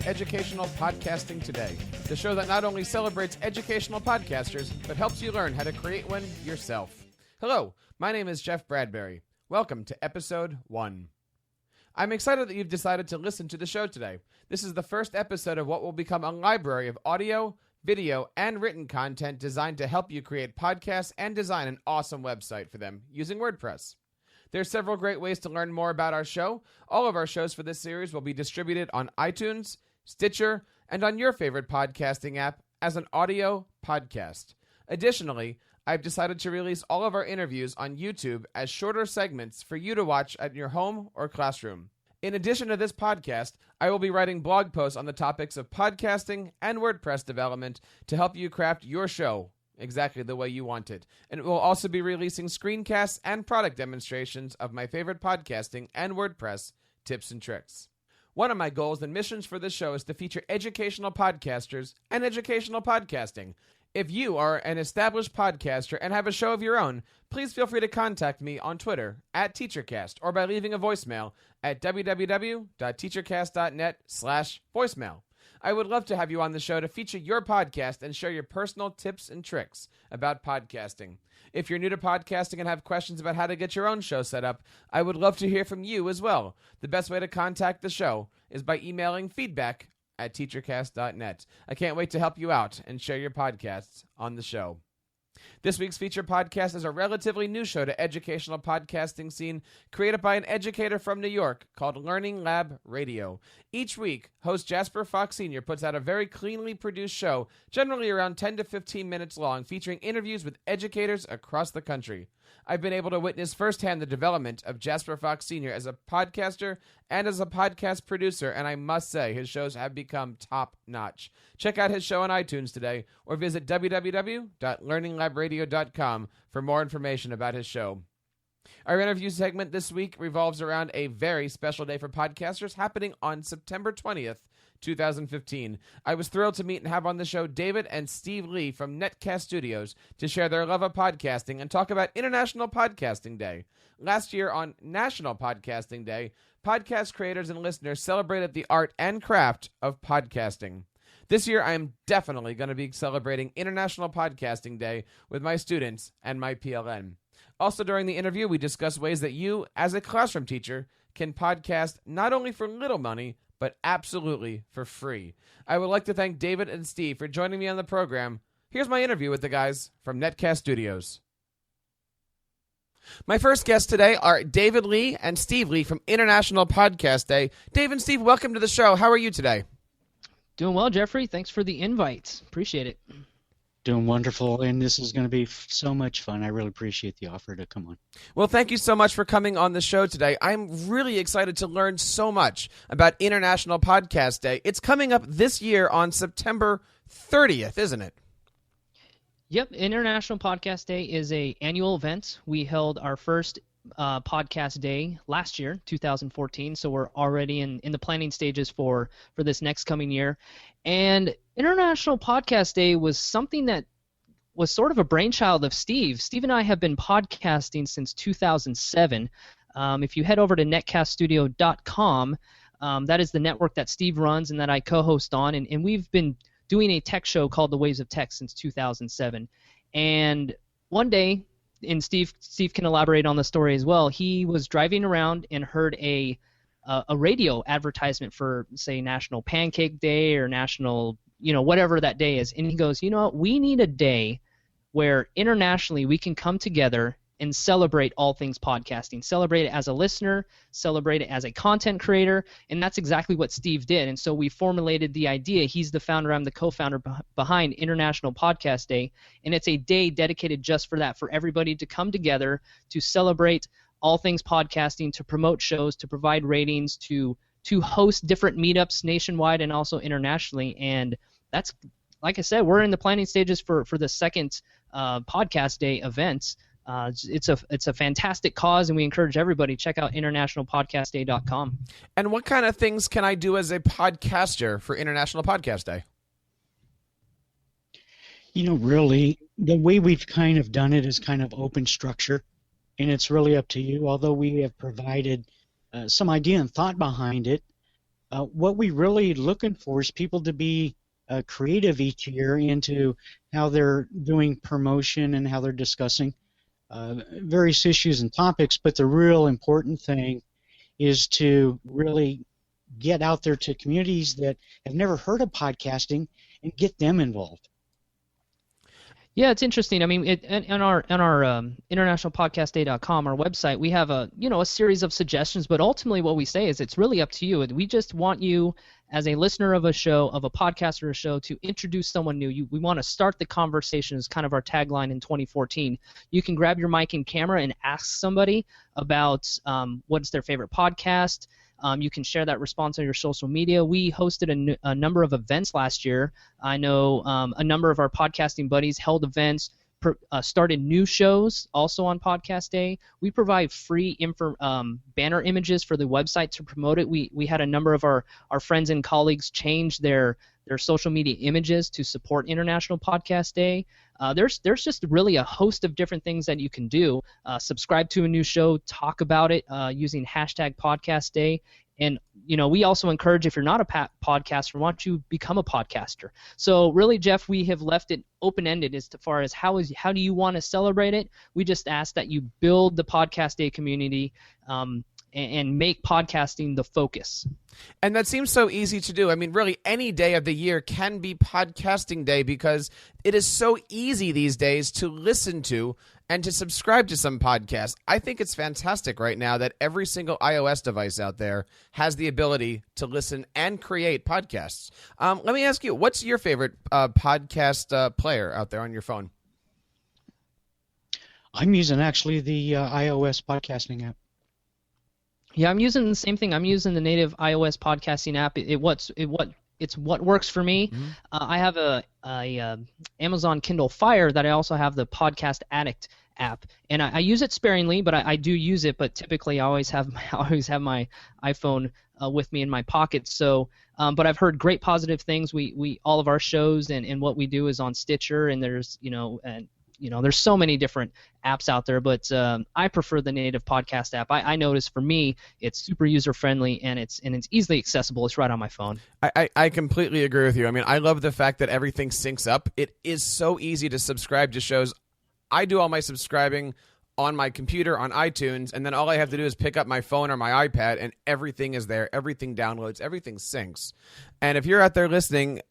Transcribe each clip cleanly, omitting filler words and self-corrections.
Educational Podcasting Today, the show that not only celebrates educational podcasters, but helps you learn how to create one yourself. Hello, my name is Jeff Bradbury. Welcome to Episode 1. I'm excited that you've decided to listen to the show today. This is the first episode of what will become a library of audio, video, and written content designed to help you create podcasts and design an awesome website for them using WordPress. There's several great ways to learn more about our show. All of our shows for this series will be distributed on iTunes, Stitcher, and on your favorite podcasting app as an audio podcast. Additionally, I've decided to release all of our interviews on YouTube as shorter segments for you to watch at your home or classroom. In addition to this podcast, I will be writing blog posts on the topics of podcasting and WordPress development to help you craft your show exactly the way you want it. And we'll also be releasing screencasts and product demonstrations of my favorite podcasting and WordPress tips and tricks. One of my goals and missions for this show is to feature educational podcasters and educational podcasting. If you are an established podcaster and have a show of your own, please feel free to contact me on Twitter @TeacherCast or by leaving a voicemail at www.teachercast.net/voicemail. I would love to have you on the show to feature your podcast and share your personal tips and tricks about podcasting. If you're new to podcasting and have questions about how to get your own show set up, I would love to hear from you as well. The best way to contact the show is by emailing feedback@teachercast.net. I can't wait to help you out and share your podcasts on the show. This week's featured podcast is a relatively new show to educational podcasting scene created by an educator from New York called Learning Lab Radio. Each week, host Jasper Fox Sr. puts out a very cleanly produced show, generally around 10 to 15 minutes long, featuring interviews with educators across the country. I've been able to witness firsthand the development of Jasper Fox Sr. as a podcaster and as a podcast producer, and I must say his shows have become top-notch. Check out his show on iTunes today or visit www.learninglabradio.com for more information about his show. Our interview segment this week revolves around a very special day for podcasters happening on September 20th, 2015. I was thrilled to meet and have on the show David and Steve Lee from NetCast Studios to share their love of podcasting and talk about International Podcasting Day. Last year on National Podcasting Day, podcast creators and listeners celebrated the art and craft of podcasting. This year, I am definitely going to be celebrating International Podcasting Day with my students and my PLN. Also, during the interview, we discuss ways that you, as a classroom teacher, can podcast not only for little money, but absolutely for free. I would like to thank David and Steve for joining me on the program. Here's my interview with the guys from NetCast Studios. My first guests today are David Lee and Steve Lee from International Podcast Day. Dave and Steve, welcome to the show. How are you today? Doing well, Jeffrey. Thanks for the invite. Appreciate it. Doing wonderful, and this is going to be so much fun. I really appreciate the offer to come on. Well, thank you so much for coming on the show today. I'm really excited to learn so much about International Podcast Day. It's coming up this year on September 30th, isn't it? Yep, International Podcast Day is an annual event. We held our first podcast day last year, 2014, so we're already in the planning stages for this next coming year. And International Podcast Day was something that was sort of a brainchild of Steve. Steve and I have been podcasting since 2007. If you head over to netcaststudio.com, that is the network that Steve runs and that I co-host on, and we've been doing a tech show called The Waves of Tech since 2007. And one day, and Steve can elaborate on the story as well, he was driving around and heard a radio advertisement for, say, National Pancake Day or National, whatever that day is. And he goes, we need a day where internationally we can come together and celebrate all things podcasting. Celebrate it as a listener, celebrate it as a content creator, and that's exactly what Steve did. And so we formulated the idea. He's the founder, I'm the co-founder behind International Podcast Day, and it's a day dedicated just for that, for everybody to come together to celebrate all things podcasting, to promote shows, to provide ratings, to host different meetups nationwide and also internationally. And that's, like I said, we're in the planning stages for the second Podcast Day event. It's a fantastic cause, and we encourage everybody to check out internationalpodcastday.com. And what kind of things can I do as a podcaster for International Podcast Day? Really, the way we've kind of done it is kind of open structure, and it's really up to you. Although we have provided some idea and thought behind it, What we really looking for is people to be creative each year into how they're doing promotion and how they're discussing various issues and topics. But the real important thing is to really get out there to communities that have never heard of podcasting and get them involved. Yeah, it's interesting. I mean, on our internationalpodcastday.com, our website, we have a series of suggestions, but ultimately what we say is it's really up to you. We just want you, as a listener of a show, of a podcast or a show, to introduce someone new. We want to start the conversation is kind of our tagline in 2014. You can grab your mic and camera and ask somebody about what's their favorite podcast. You can share that response on your social media. We hosted a number of events last year. I know a number of our podcasting buddies held events, started new shows also on Podcast Day. We provide free banner images for the website to promote it. We had a number of our friends and colleagues change their social media images to support International Podcast Day. There's just really a host of different things that you can do. Subscribe to a new show, talk about it using hashtag Podcast Day. And, we also encourage, if you're not a podcaster, why don't you become a podcaster? So really, Jeff, we have left it open-ended as far as how do you want to celebrate it. We just ask that you build the Podcast Day community and make podcasting the focus. And that seems so easy to do. I mean, really, any day of the year can be podcasting day because it is so easy these days to listen to and to subscribe to some podcasts. I think it's fantastic right now that every single iOS device out there has the ability to listen and create podcasts. Let me ask you, what's your favorite podcast player out there on your phone? I'm using actually the iOS podcasting app. Yeah, I'm using the same thing. I'm using the native iOS podcasting app. It's what works for me. Mm-hmm. I have a Amazon Kindle Fire that I also have the Podcast Addict app, and I use it sparingly, but I do use it. But typically, I always have my iPhone with me in my pocket. So, but I've heard great positive things. We all of our shows and what we do is on Stitcher, and there's there's so many different apps out there, but I prefer the native podcast app. I notice for me, it's super user-friendly, and it's easily accessible. It's right on my phone. I completely agree with you. I mean, I love the fact that everything syncs up. It is so easy to subscribe to shows. I do all my subscribing on my computer, on iTunes, and then all I have to do is pick up my phone or my iPad, and everything is there. Everything downloads. Everything syncs. And if you're out there listening,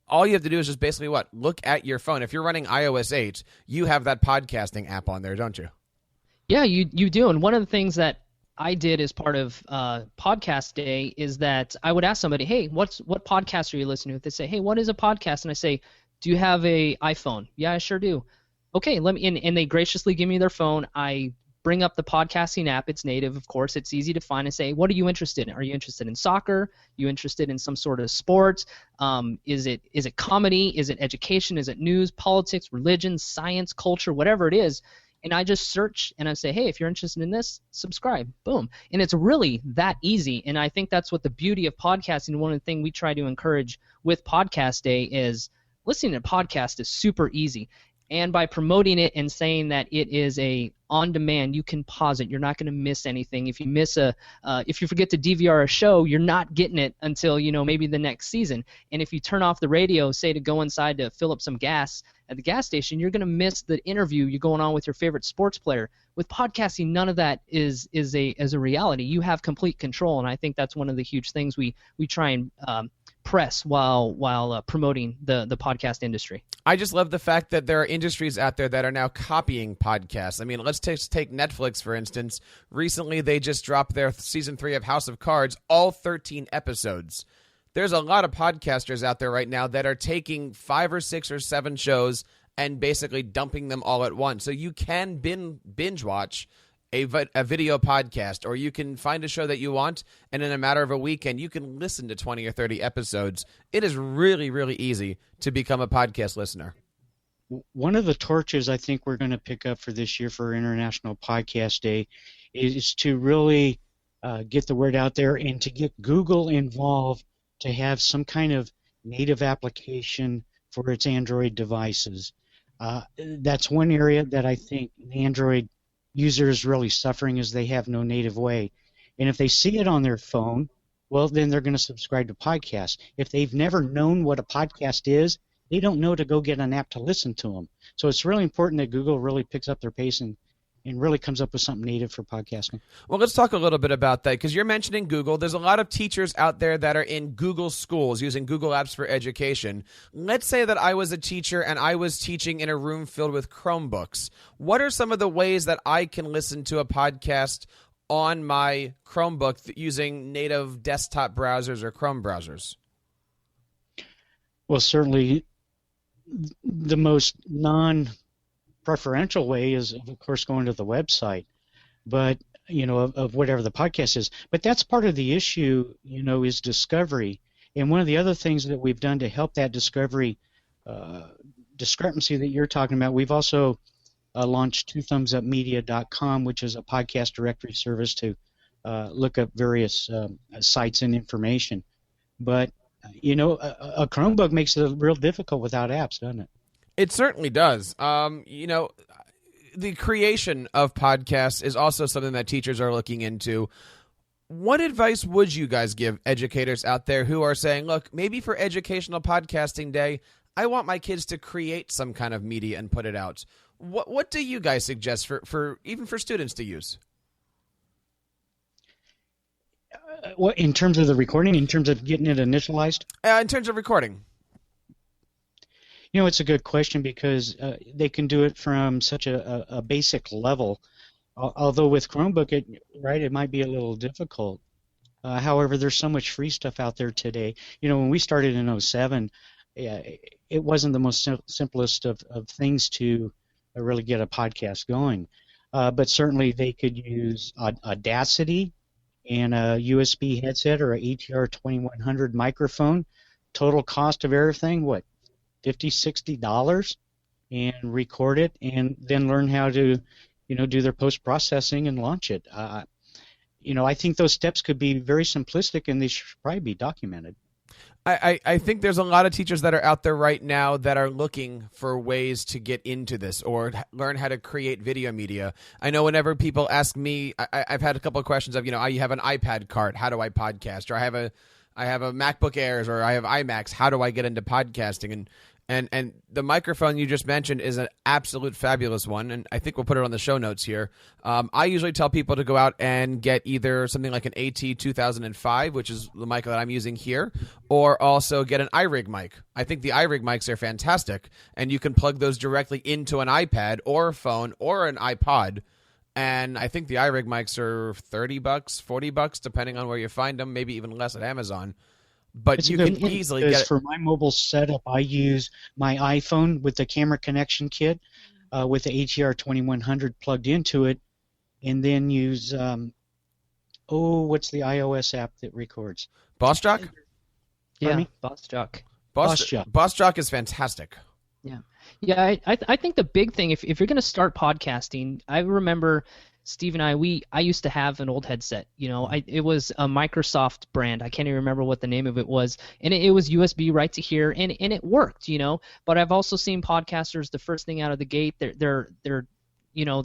all you have to do is just basically look at your phone. If you're running iOS 8, you have that podcasting app on there, don't you? Yeah, you do. And one of the things that I did as part of Podcast Day is that I would ask somebody, hey, what podcast are you listening to? They say, hey, what is a podcast? And I say, do you have a iPhone? Yeah, I sure do. Okay, let me. And they graciously give me their phone. I bring up the podcasting app. It's native, of course. It's easy to find and say, what are you interested in? Are you interested in soccer? Are you interested in some sort of sports? Is it comedy? Is it education? Is it news, politics, religion, science, culture, whatever it is? And I just search and I say, hey, if you're interested in this, subscribe. Boom. And it's really that easy. And I think that's what the beauty of podcasting. One of the things we try to encourage with Podcast Day is listening to podcasts is super easy. And by promoting it and saying that it is a on-demand, you can pause it. You're not going to miss anything. If you miss if you forget to DVR a show, you're not getting it until maybe the next season. And if you turn off the radio, say to go inside to fill up some gas at the gas station, you're going to miss the interview you're going on with your favorite sports player. With podcasting, none of that is a reality. You have complete control, and I think that's one of the huge things we try and press while promoting the podcast industry. I just love the fact that there are industries out there that are now copying podcasts. I mean, let's take Netflix, for instance. Recently, they just dropped their season 3 of House of Cards, all 13 episodes. There's a lot of podcasters out there right now that are taking 5 or 6 or 7 shows and basically dumping them all at once. So you can binge watch a video podcast, or you can find a show that you want, and in a matter of a weekend, you can listen to 20 or 30 episodes. It is really, really easy to become a podcast listener. One of the torches I think we're going to pick up for this year for International Podcast Day is to really get the word out there and to get Google involved to have some kind of native application for its Android devices. That's one area that I think Android users really suffering is they have no native way. And if they see it on their phone, well, then they're going to subscribe to podcasts. If they've never known what a podcast is, they don't know to go get an app to listen to them. So it's really important that Google really picks up their pace and really comes up with something native for podcasting. Well, let's talk a little bit about that, because you're mentioning Google. There's a lot of teachers out there that are in Google schools using Google Apps for education. Let's say that I was a teacher and I was teaching in a room filled with Chromebooks. What are some of the ways that I can listen to a podcast on my Chromebook using native desktop browsers or Chrome browsers? Well, certainly the most non-preferential way is, of course, going to the website, but of whatever the podcast is. But that's part of the issue, is discovery. And one of the other things that we've done to help that discovery discrepancy that you're talking about, we've also launched twothumbsupmedia.com, which is a podcast directory service to look up various sites and information. But a Chromebook makes it real difficult without apps, doesn't it? It certainly does. The creation of podcasts is also something that teachers are looking into. What advice would you guys give educators out there who are saying, look, maybe for Educational Podcasting Day, I want my kids to create some kind of media and put it out? What do you guys suggest for even for students to use? What, in terms of the recording, in terms of getting it initialized? In terms of recording. It's a good question, because they can do it from such a basic level. Although with Chromebook, it might be a little difficult. However, there's so much free stuff out there today. When we started in 2007, it wasn't the most simplest of things to really get a podcast going. But certainly they could use Audacity and a USB headset or a ATR 2100 microphone. Total cost of everything, what, $50, $60, and record it, and then learn how to, do their post-processing and launch it. I think those steps could be very simplistic, and they should probably be documented. I think there's a lot of teachers that are out there right now that are looking for ways to get into this or learn how to create video media. I know whenever people ask me, I've had a couple of questions of, you have an iPad cart, how do I podcast? Or I have a MacBook Airs, or I have iMacs, how do I get into podcasting? And the microphone you just mentioned is an absolute fabulous one, and I think we'll put it on the show notes here. I usually tell people to go out and get either something like an AT 2005, which is the mic that I'm using here, or also get an iRig mic. I think the iRig mics are fantastic, and you can plug those directly into an iPad or a phone or an iPod. And I think the iRig mics are $30, $40, depending on where you find them, maybe even less at Amazon. But you can easily get it. For my mobile setup, I use my iPhone with the camera connection kit with the ATR 2100 plugged into it, and then use, what's the iOS app that records? BossJock? Yeah, BossJock. BossJock is fantastic. Yeah, I think the big thing, if you're going to start podcasting, I remember Steve and I used to have an old headset. It was a Microsoft brand. I can't even remember what the name of it was, and it was USB right to here, and it worked. But I've also seen podcasters, the first thing out of the gate, they're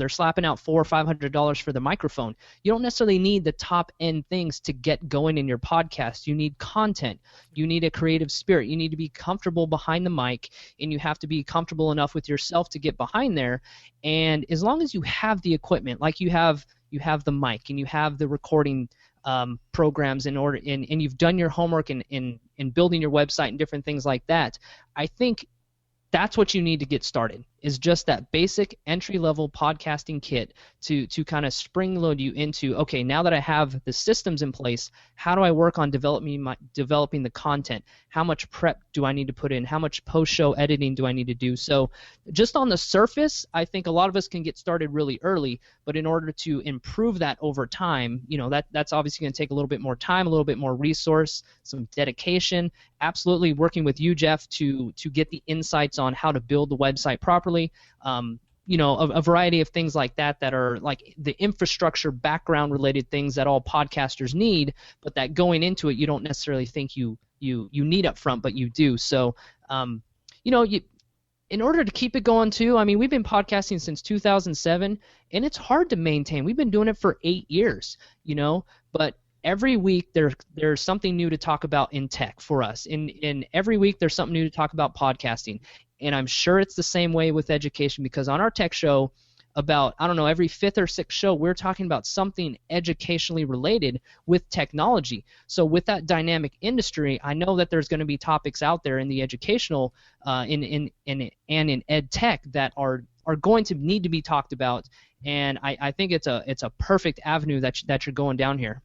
slapping out $400 or $500 for the microphone. You don't necessarily need the top end things to get going in your podcast. You need content. You need a creative spirit. You need to be comfortable behind the mic, and you have to be comfortable enough with yourself to get behind there. And as long as you have the equipment, like you have the mic and you have the recording programs in order, and you've done your homework in building your website and different things like that, I think that's what you need to get started, is just that basic entry-level podcasting kit to kind of spring-load you into, okay, now that I have the systems in place, how do I work on developing the content? How much prep do I need to put in? How much post-show editing do I need to do? So just on the surface, I think a lot of us can get started really early, but in order to improve that over time, that's obviously going to take a little bit more time, a little bit more resource, some dedication, absolutely working with you, Jeff, to get the insights on how to build the website properly. A variety of things like that are like the infrastructure background related things that all podcasters need, but that going into it you don't necessarily think you need up front, but you do. So in order to keep it going too, I mean, we've been podcasting since 2007, and it's hard to maintain. We've been doing it for 8 years, but every week there's something new to talk about in tech for us. In every week there's something new to talk about podcasting. And I'm sure it's the same way with education, because on our tech show, about, I don't know, every fifth or sixth show, we're talking about something educationally related with technology. So with that dynamic industry, I know that there's going to be topics out there in the educational in ed tech that are going to need to be talked about. And I think it's a perfect avenue that you're going down here.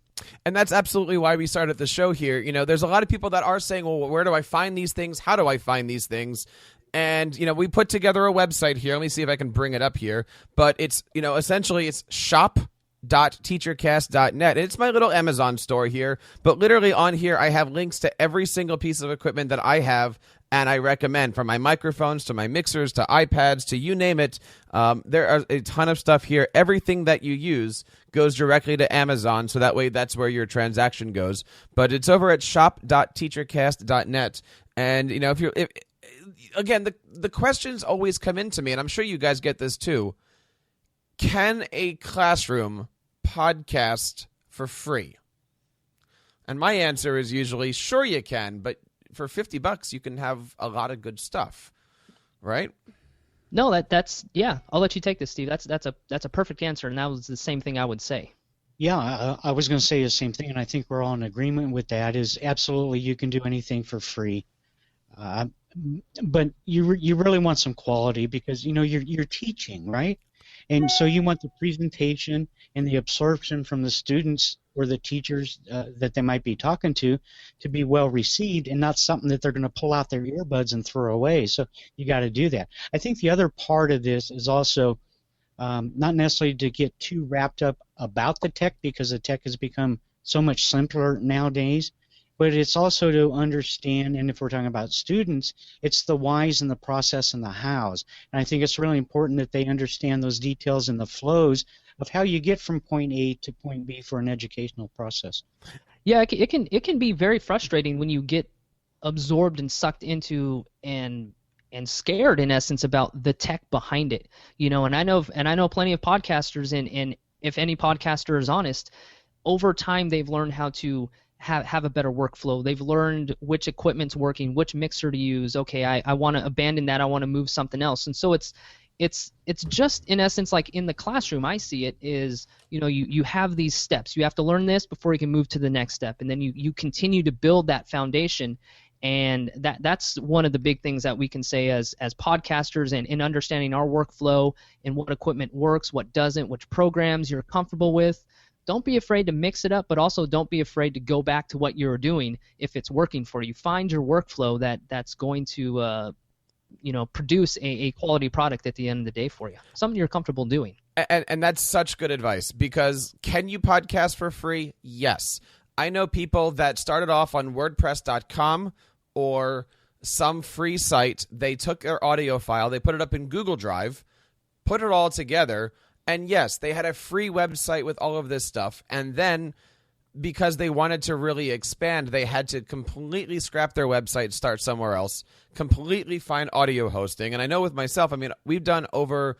And that's absolutely why we started the show here. You know, there's a lot of people that are saying, well, where do I find these things? How do I find these things? And, you know, we put together a website here. Let me see if I can bring it up here. But it's, you know, essentially it's shop.teachercast.net. It's my little Amazon store here. But literally on here, I have links to every single piece of equipment that I have and I recommend, from my microphones to my mixers to iPads to you name it. There are a ton of stuff here. Everything that you use goes directly to Amazon, so that way that's where your transaction goes. But it's over at shop.teachercast.net. And, you know, again, the questions always come into me, and I'm sure you guys get this too. Can a classroom podcast for free? And my answer is usually, sure you can, but for $50 you can have a lot of good stuff, right? No, that's yeah. I'll let you take this, Steve. That's a perfect answer, and that was the same thing I would say. Yeah, I was going to say the same thing, and I think we're all in agreement with that. Is absolutely you can do anything for free. But you really want some quality, because, you know, you're teaching, right? And so you want the presentation and the absorption from the students or the teachers that they might be talking to be well received, and not something that they're going to pull out their earbuds and throw away. So you got to do that. I think the other part of this is also not necessarily to get too wrapped up about the tech, because the tech has become so much simpler nowadays. But it's also to understand, and if we're talking about students, it's the whys and the process and the hows. And I think it's really important that they understand those details and the flows of how you get from point A to point B for an educational process. Yeah, it can be very frustrating when you get absorbed and sucked into and scared, in essence, about the tech behind it. You know, and I know plenty of podcasters, and if any podcaster is honest, over time they've learned how to have a better workflow. They've learned which equipment's working, which mixer to use. Okay, I want to abandon that. I want to move something else. And so it's just, in essence, like in the classroom, I see it is, you know, you have these steps. You have to learn this before you can move to the next step, and then you continue to build that foundation. And that's one of the big things that we can say as podcasters, and in understanding our workflow and what equipment works, what doesn't, which programs you're comfortable with. Don't be afraid to mix it up, but also don't be afraid to go back to what you're doing if it's working for you. Find your workflow that's going to produce a quality product at the end of the day for you, something you're comfortable doing. And that's such good advice, because can you podcast for free? Yes. I know people that started off on WordPress.com or some free site. They took their audio file, they put it up in Google Drive, put it all together, and yes, they had a free website with all of this stuff. And then, because they wanted to really expand, they had to completely scrap their website, start somewhere else, completely find audio hosting. And I know with myself, I mean, we've done over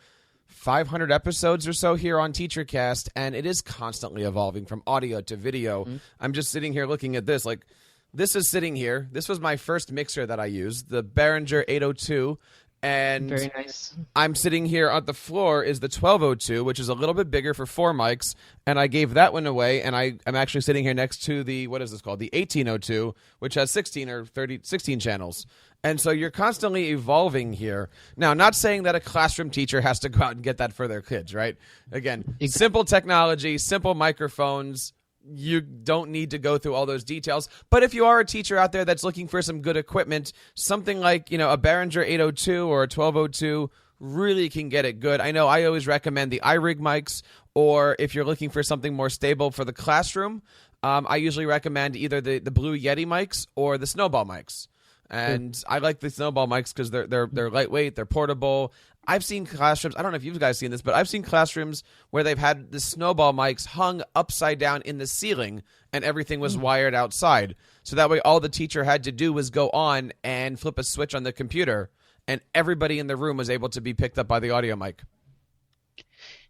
500 episodes or so here on TeacherCast, and it is constantly evolving from audio to video. Mm-hmm. I'm just sitting here looking at this. Like, this is sitting here. This was my first mixer that I used, the Behringer 802. And very nice. I'm sitting here on the floor is the 1202, which is a little bit bigger for 4 mics, and I gave that one away, and I'm actually sitting here next to the, what is this called, the 1802, which has 16 channels. And so you're constantly evolving here. Now, not saying that a classroom teacher has to go out and get that for their kids, right? Again, simple technology, simple microphones. You don't need to go through all those details. But if you are a teacher out there that's looking for some good equipment, something like, you know, a Behringer 802 or a 1202 really can get it good. I know I always recommend the iRig mics, or if you're looking for something more stable for the classroom, I usually recommend either the Blue Yeti mics or the Snowball mics. And I like the Snowball mics because they're lightweight, they're portable. I've seen classrooms, I don't know if you guys seen this, but I've seen classrooms where they've had the Snowball mics hung upside down in the ceiling and everything was wired outside. So that way all the teacher had to do was go on and flip a switch on the computer, and everybody in the room was able to be picked up by the audio mic.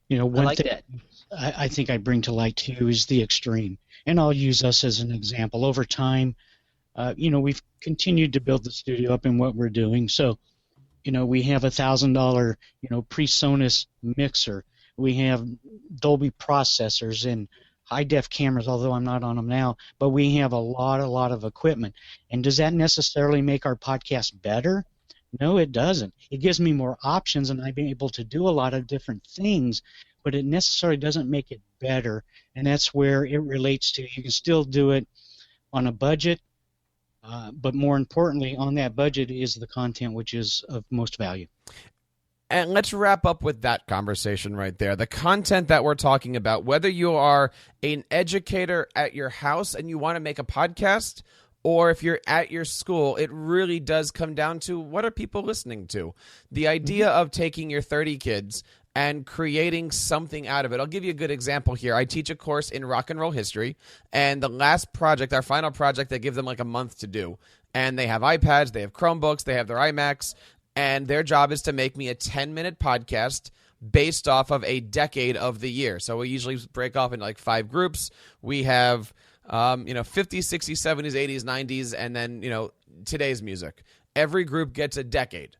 You know, one thing I think I bring to light too is the extreme. And I'll use us as an example. Over time, we've continued to build the studio up in what we're doing. So, we have $1,000, PreSonus mixer. We have Dolby processors and high-def cameras, although I'm not on them now. But we have a lot of equipment. And does that necessarily make our podcast better? No, it doesn't. It gives me more options, and I'm able to do a lot of different things, but it necessarily doesn't make it better. And that's where it relates to. You can still do it on a budget, but more importantly, on that budget is the content which is of most value. And let's wrap up with that conversation right there. The content that we're talking about, whether you are an educator at your house and you want to make a podcast, or if you're at your school, it really does come down to what are people listening to? The idea of taking your 30 kids and creating something out of it. I'll give you a good example here. I teach a course in rock and roll history, and the last project, our final project, they give them like a month to do. And they have iPads, they have Chromebooks, they have their iMacs, and their job is to make me a 10-minute podcast based off of a decade of the year. So we usually break off into like 5 groups. We have 50s, 60s, 70s, 80s, 90s, and then, today's music. Every group gets a decade.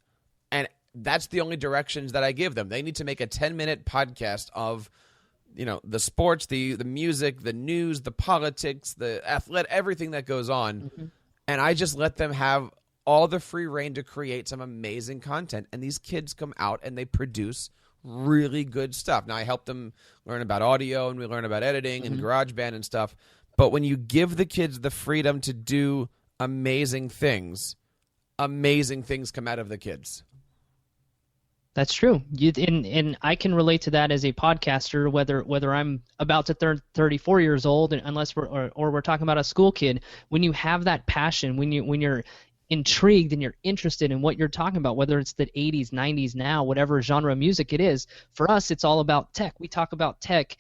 And that's the only directions that I give them. They need to make a 10-minute podcast of, the sports, the music, the news, the politics, the athletic, everything that goes on. Mm-hmm. And I just let them have all the free reign to create some amazing content. And these kids come out and they produce really good stuff. Now, I help them learn about audio, and we learn about editing and GarageBand and stuff. But when you give the kids the freedom to do amazing things come out of the kids. That's true. And I can relate to that as a podcaster, whether I'm about to turn 34 years old, unless we're talking about a school kid. When you have that passion, when you're intrigued and you're interested in what you're talking about, whether it's the 80s, 90s, now, whatever genre of music it is, for us it's all about tech. We talk about tech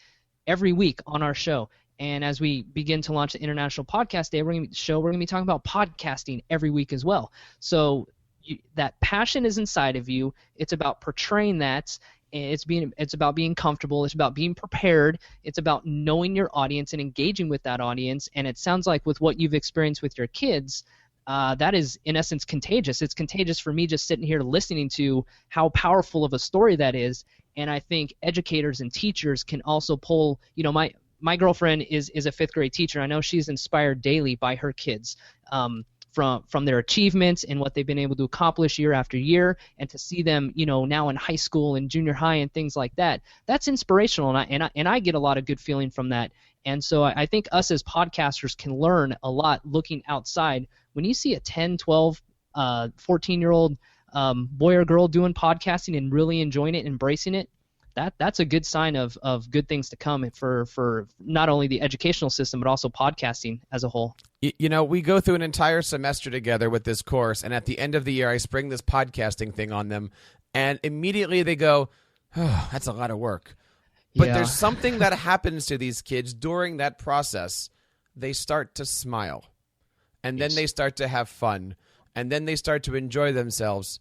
every week on our show. And as we begin to launch the International Podcast Day, we're going to be talking about podcasting every week as well. So that passion is inside of you. It's about portraying that. It's about being comfortable. It's about being prepared. It's about knowing your audience and engaging with that audience. And it sounds like with what you've experienced with your kids, that is, in essence, contagious. It's contagious for me just sitting here listening to how powerful of a story that is. And I think educators and teachers can also pull, my girlfriend is a 5th grade teacher. I know she's inspired daily by her kids from their achievements and what they've been able to accomplish year after year, and to see them, now in high school and junior high and things like that. That's inspirational, and I get a lot of good feeling from that. And so I think us as podcasters can learn a lot looking outside. When you see a 10, 12, 14-year-old boy or girl doing podcasting and really enjoying it, embracing it, that's a good sign of good things to come for not only the educational system but also podcasting as a whole. We go through an entire semester together with this course, and at the end of the year I spring this podcasting thing on them, and immediately they go, oh, that's a lot of work. But there's something that happens to these kids during that process. They start to smile, and then they start to have fun, and then they start to enjoy themselves.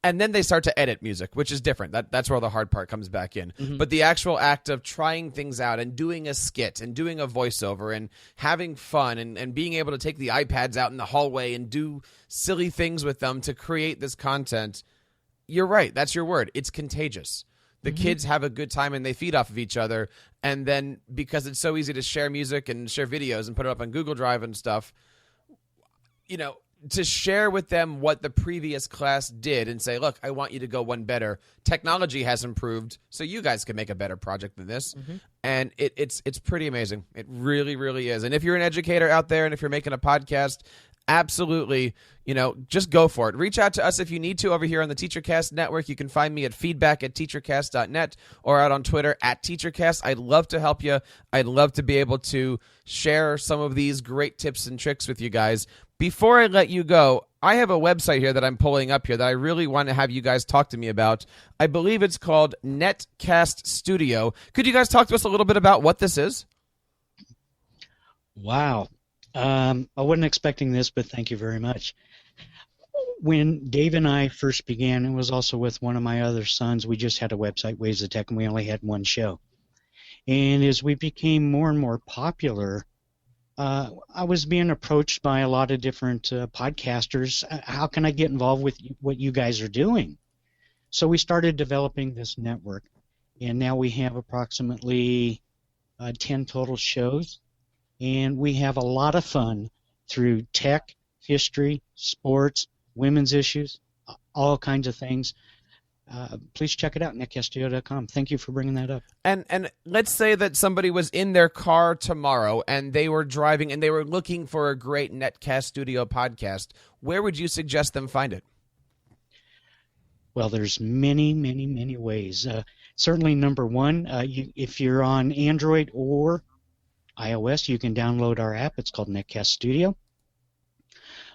And then they start to edit music, which is different. That's where the hard part comes back in. Mm-hmm. But the actual act of trying things out and doing a skit and doing a voiceover and having fun and being able to take the iPads out in the hallway and do silly things with them to create this content, you're right. That's your word. It's contagious. The kids have a good time and they feed off of each other. And then because it's so easy to share music and share videos and put it up on Google Drive and stuff, to share with them what the previous class did and say, look, I want you to go one better. Technology has improved, so you guys can make a better project than this. Mm-hmm. And it's pretty amazing. It really, really is. And if you're an educator out there and if you're making a podcast, absolutely, just go for it. Reach out to us if you need to over here on the TeacherCast Network. You can find me at feedback@teachercast.net or out on Twitter @TeacherCast. I'd love to help you. I'd love to be able to share some of these great tips and tricks with you guys. Before I let you go, I have a website here that I'm pulling up here that I really want to have you guys talk to me about. I believe it's called NetCast Studio. Could you guys talk to us a little bit about what this is? Wow. I wasn't expecting this, but thank you very much. When Dave and I first began, and was also with one of my other sons, we just had a website, Waves of Tech, and we only had one show. And as we became more and more popular, I was being approached by a lot of different podcasters. How can I get involved with what you guys are doing? So we started developing this network, and now we have approximately 10 total shows, and we have a lot of fun through tech, history, sports, women's issues, all kinds of things. Please check it out, netcaststudio.com. Thank you for bringing that up. And let's say that somebody was in their car tomorrow and they were driving and they were looking for a great NetCast Studio podcast. Where would you suggest them find it? Well, there's many, many, many ways. Certainly, number one, if you're on Android or iOS, you can download our app. It's called NetCast Studio.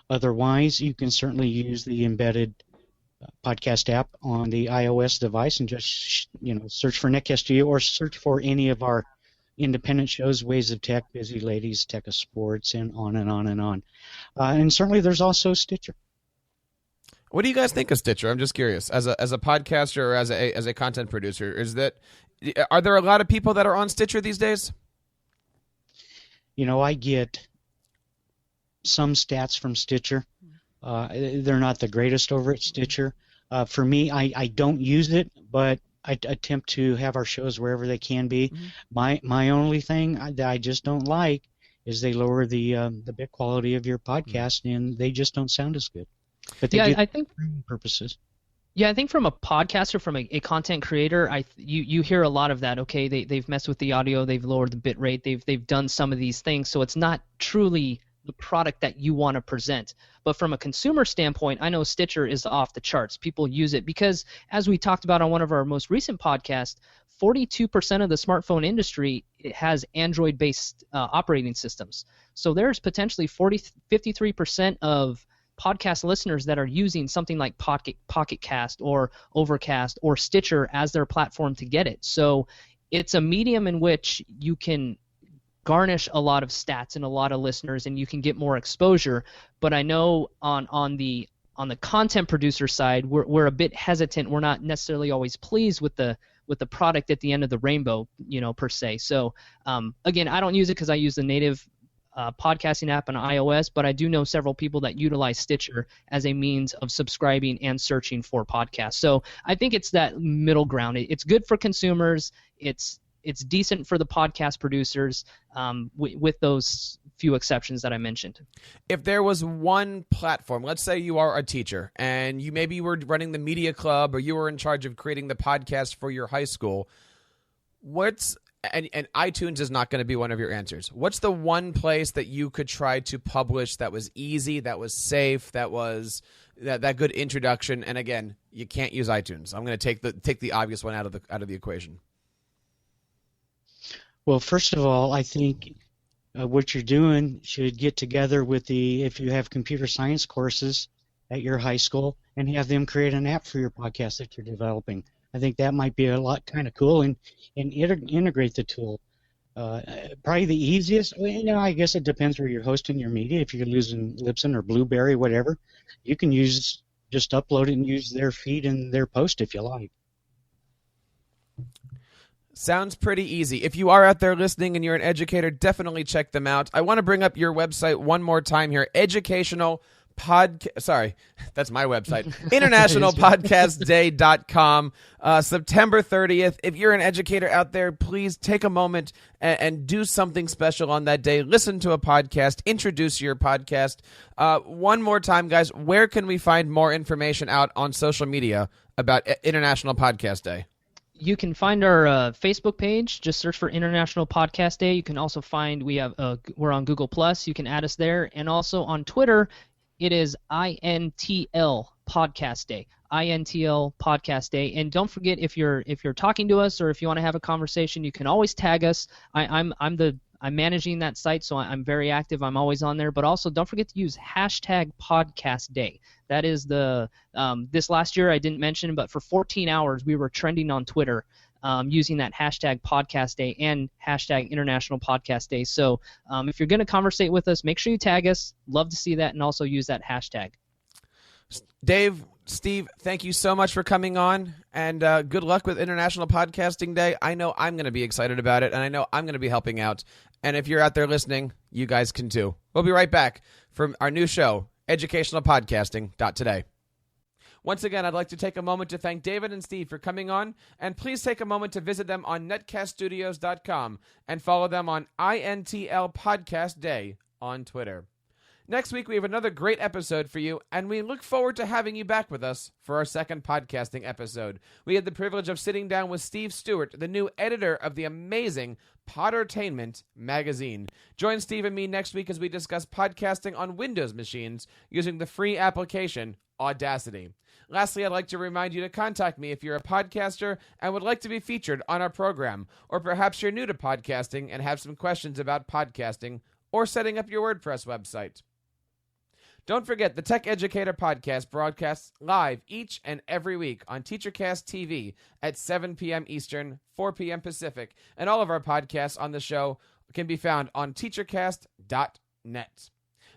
Otherwise, you can certainly use the embedded podcast app on the iOS device and just search for NetCast Studio or search for any of our independent shows, Ways of Tech, Busy Ladies, Tech of Sports, and on and on and on. And certainly, there's also Stitcher. What do you guys think of Stitcher? I'm just curious. As a podcaster or as a content producer, are there a lot of people that are on Stitcher these days? I get some stats from Stitcher. They're not the greatest over at Stitcher. For me, I don't use it, but I attempt to have our shows wherever they can be. Mm-hmm. My only thing that I just don't like is they lower the bit quality of your podcast, and they just don't sound as good. But they do I think for purposes. Yeah, I think from a podcaster, from a content creator, you hear a lot of that. Okay, they've messed with the audio, they've lowered the bit rate, they've done some of these things, so it's not truly the product that you want to present. But from a consumer standpoint, I know Stitcher is off the charts. People use it because, as we talked about on one of our most recent podcasts, 42% of the smartphone industry has Android-based operating systems. So there's potentially 53% of podcast listeners that are using something like Pocket Cast or Overcast or Stitcher as their platform to get it. So it's a medium in which you can garnish a lot of stats and a lot of listeners, and you can get more exposure. But I know on the content producer side, we're a bit hesitant. We're not necessarily always pleased with the product at the end of the rainbow, per se. So again, I don't use it because I use the native podcasting app on iOS, but I do know several people that utilize Stitcher as a means of subscribing and searching for podcasts. So I think it's that middle ground. It's good for consumers. It's decent for the podcast producers, with those few exceptions that I mentioned. If there was one platform, let's say you are a teacher and you maybe were running the media club or you were in charge of creating the podcast for your high school, and iTunes is not going to be one of your answers. What's the one place that you could try to publish that was easy, that was safe, that was that good introduction? And again, you can't use iTunes. I'm going to take the obvious one out of the equation. Well, first of all, I think what you're doing should get together with if you have computer science courses at your high school and have them create an app for your podcast that you're developing. I think that might be a lot kind of cool and integrate the tool. Probably the easiest, I guess it depends where you're hosting your media. If you're using Libsyn or Blueberry, whatever, you can just upload it and use their feed and their post if you like. Sounds pretty easy. If you are out there listening and you're an educator, definitely check them out. I want to bring up your website one more time here. Sorry, that's my website. internationalpodcastday.com. September 30th. If you're an educator out there, please take a moment and do something special on that day. Listen to a podcast. Introduce your podcast. One more time, guys, where can we find more information out on social media about International Podcast Day? You can find our Facebook page. Just search for International Podcast Day. You can also find we're on Google Plus. You can add us there, and also on Twitter. It is INTL Podcast Day. INTL Podcast Day. And don't forget, if you're talking to us or if you want to have a conversation, you can always tag us. I'm managing that site, so I'm very active. I'm always on there. But also, don't forget to use hashtag Podcast Day. That is this last year I didn't mention, but for 14 hours we were trending on Twitter using that hashtag Podcast Day and hashtag International Podcast Day. So if you're going to conversate with us, make sure you tag us. Love to see that, and also use that hashtag. Dave, Steve, thank you so much for coming on, and good luck with International Podcasting Day. I know I'm going to be excited about it, and I know I'm going to be helping out. And if you're out there listening, you guys can too. We'll be right back from our new show, educationalpodcasting.today. Once again, I'd like to take a moment to thank David and Steve for coming on, and please take a moment to visit them on netcaststudios.com and follow them on INTL Podcast Day on Twitter. Next week, we have another great episode for you, and we look forward to having you back with us for our second podcasting episode. We had the privilege of sitting down with Steve Stewart, the new editor of the amazing Pottertainment magazine. Join Steve and me next week as we discuss podcasting on Windows machines using the free application Audacity. Lastly, I'd like to remind you to contact me if you're a podcaster and would like to be featured on our program, or perhaps you're new to podcasting and have some questions about podcasting or setting up your WordPress website. Don't forget, the Tech Educator Podcast broadcasts live each and every week on TeacherCast TV at 7 p.m. Eastern, 4 p.m. Pacific, and all of our podcasts on the show can be found on teachercast.net.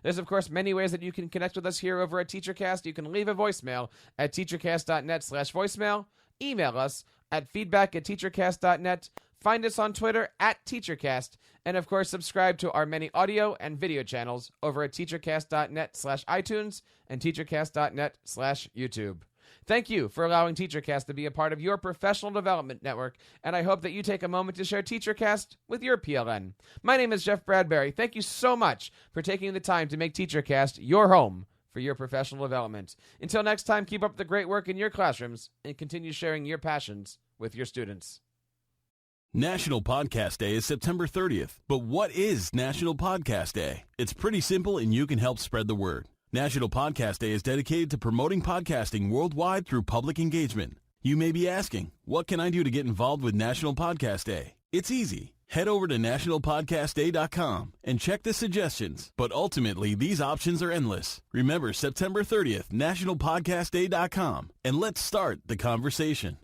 There's, of course, many ways that you can connect with us here over at TeacherCast. You can leave a voicemail at teachercast.net/voicemail, email us at feedback@teachercast.net, find us on Twitter at TeacherCast, and, of course, subscribe to our many audio and video channels over at teachercast.net/iTunes and teachercast.net/YouTube. Thank you for allowing TeacherCast to be a part of your professional development network, and I hope that you take a moment to share TeacherCast with your PLN. My name is Jeff Bradbury. Thank you so much for taking the time to make TeacherCast your home for your professional development. Until next time, keep up the great work in your classrooms and continue sharing your passions with your students. National Podcast Day is September 30th. But what is National Podcast Day? It's pretty simple, and you can help spread the word. National Podcast Day is dedicated to promoting podcasting worldwide through public engagement. You may be asking, what can I do to get involved with National Podcast Day? It's easy. Head over to nationalpodcastday.com and check the suggestions. But ultimately, these options are endless. Remember, September 30th, nationalpodcastday.com, and let's start the conversation.